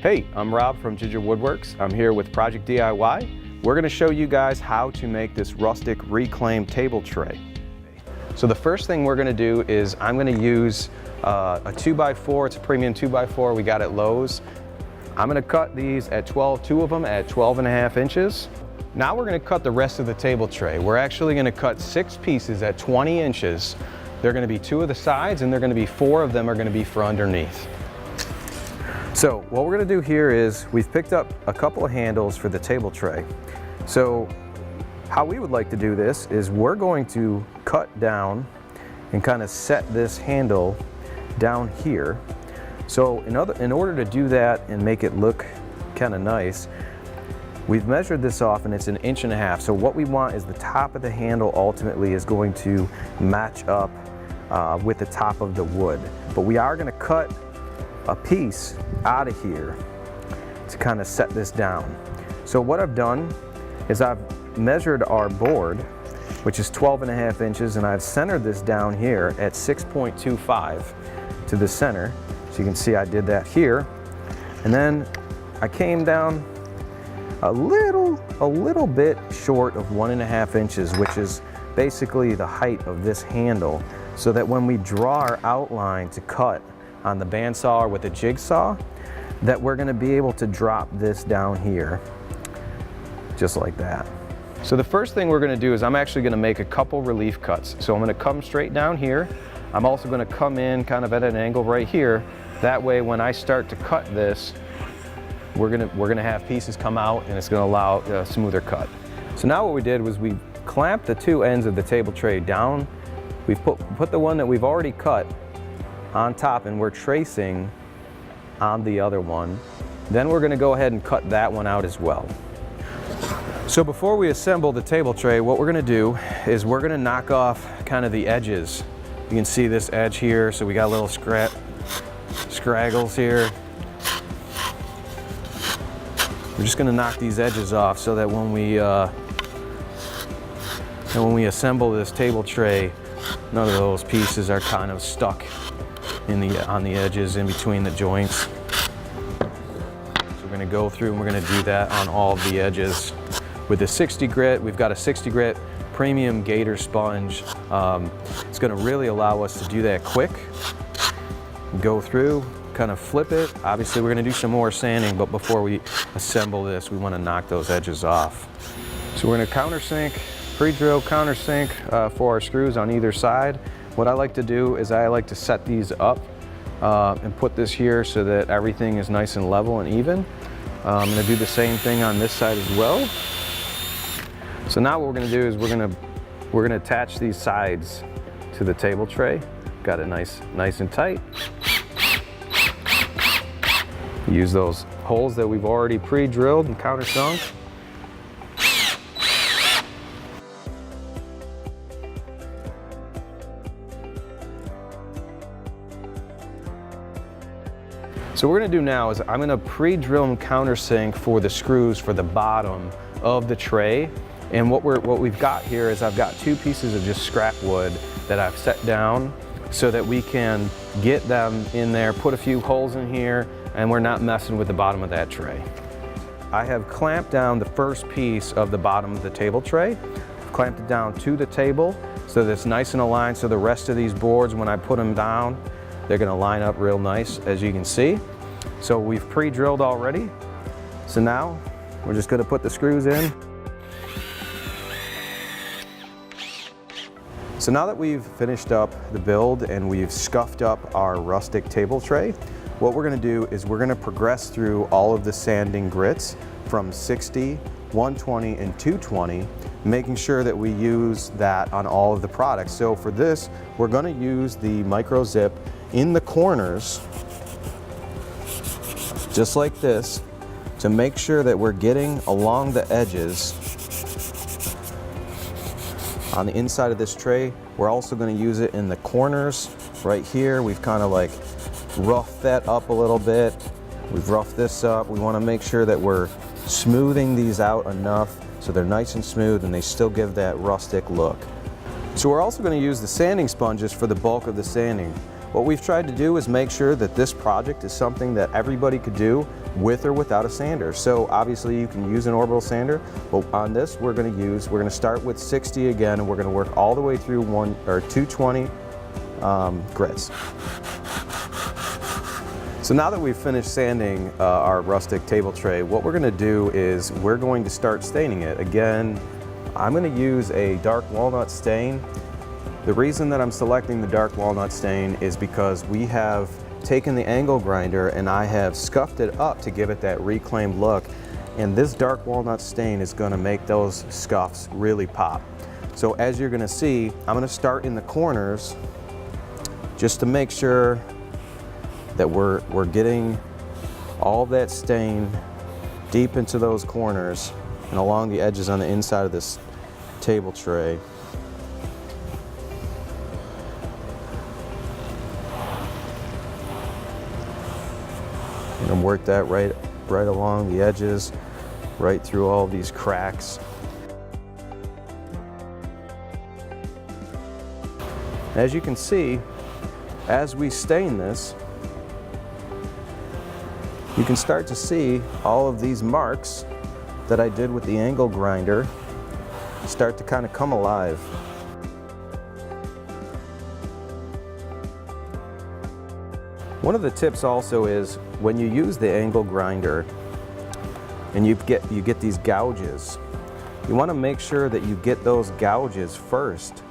Hey, I'm Rob from Ginger Woodworks. I'm here with Project DIY. We're going to show you guys how to make this rustic reclaimed table tray. So the first thing we're going to do is I'm going to use a 2x4. It's a premium 2x4 we got at Lowe's. I'm going to cut these at 2 of them at 12.5 inches. Now we're going to cut the rest of the table tray. We're actually going to cut 6 pieces at 20 inches. They're going to be 2 of the sides and they're going to be 4 of them are going to be for underneath. So what we're going to do here is we've picked up a couple of handles for the table tray. So how we would like to do this is we're going to cut down and kind of set this handle down here. So in order to do that and make it look kind of nice, we've measured this off and it's 1.5 inches. So what we want is the top of the handle ultimately is going to match up with the top of the wood. But we are going to cut a piece out of here to kind of set this down. So what I've done is I've measured our board, which is 12.5 inches, and I've centered this down here at 6.25 to the center. So you can see I did that here. And then I came down a little bit short of 1.5 inches, which is basically the height of this handle, so that when we draw our outline to cut on the bandsaw or with a jigsaw, that we're going to be able to drop this down here just like that. So the first thing we're going to do is I'm actually going to make a couple relief cuts. So I'm going to come straight down here. I'm also going to come in kind of at an angle right here. That way when I start to cut this, we're going to have pieces come out and it's going to allow a smoother cut. So now what we did was we clamped the 2 ends of the table tray down. We've put the one that we've already cut on top and we're tracing on the other one. Then we're going to go ahead and cut that one out as well. So before we assemble the table tray, what we're going to do is we're going to knock off kind of the edges. You can see this edge here, so we got a little scraggles here. We're just going to knock these edges off so that when we assemble this table tray, none of those pieces are kind of stuck on the edges in between the joints. So we're going to go through and we're going to do that on all of the edges. With the 60 grit, we've got a 60 grit premium gator sponge. It's going to really allow us to do that quick. Go through, kind of flip it. Obviously we're going to do some more sanding, but before we assemble this, we want to knock those edges off. So we're going to countersink, pre-drill countersink for our screws on either side. What I like to do is I like to set these up and put this here so that everything is nice and level and even. I'm going to do the same thing on this side as well. So now what we're going to do is we're going to attach these sides to the table tray. Got it nice and tight. Use those holes that we've already pre-drilled and countersunk. So what we're going to do now is I'm going to pre-drill and countersink for the screws for the bottom of the tray. And what we've got here is I've got 2 pieces of just scrap wood that I've set down so that we can get them in there, put a few holes in here, and we're not messing with the bottom of that tray. I have clamped down the first piece of the bottom of the table tray. I've clamped it down to the table so that it's nice and aligned, so the rest of these boards, when I put them down, they're going to line up real nice, as you can see. So we've pre-drilled already. So now we're just going to put the screws in. So now that we've finished up the build and we've scuffed up our rustic table tray, what we're going to do is we're going to progress through all of the sanding grits from 60, 120, and 220, making sure that we use that on all of the products. So for this, we're going to use the micro zip in the corners, just like this, to make sure that we're getting along the edges on the inside of this tray. We're also going to use it in the corners right here. We've kind of like roughed that up a little bit. We've roughed this up. We want to make sure that we're smoothing these out enough so they're nice and smooth and they still give that rustic look. So we're also going to use the sanding sponges for the bulk of the sanding. What we've tried to do is make sure that this project is something that everybody could do with or without a sander. So obviously you can use an orbital sander, but on this we're going to start with 60 again, and we're going to work all the way through 220 grits. So now that we've finished sanding our rustic table tray, what we're going to do is we're going to start staining it. Again, I'm going to use a dark walnut stain. The reason that I'm selecting the dark walnut stain is because we have taken the angle grinder and I have scuffed it up to give it that reclaimed look, and this dark walnut stain is going to make those scuffs really pop. So as you're going to see, I'm going to start in the corners just to make sure that we're getting all of that stain deep into those corners and along the edges on the inside of this table tray. And work that right along the edges, right through all these cracks. As you can see, as we stain this, you can start to see all of these marks that I did with the angle grinder start to kind of come alive. One of the tips also is when you use the angle grinder and you get these gouges, you want to make sure that you get those gouges first,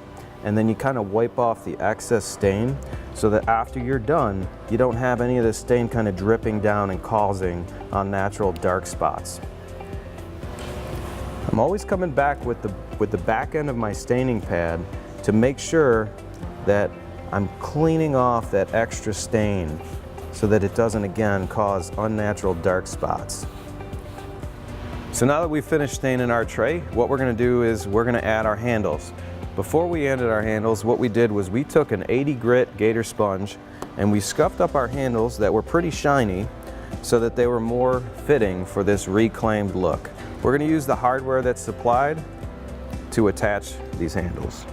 and then you kind of wipe off the excess stain so that after you're done, you don't have any of the stain kind of dripping down and causing unnatural dark spots. I'm always coming back with the back end of my staining pad to make sure that I'm cleaning off that extra stain so that it doesn't again cause unnatural dark spots. So now that we've finished staining our tray, what we're going to do is we're going to add our handles. Before we added our handles, what we did was we took an 80 grit gator sponge and we scuffed up our handles that were pretty shiny so that they were more fitting for this reclaimed look. We're going to use the hardware that's supplied to attach these handles.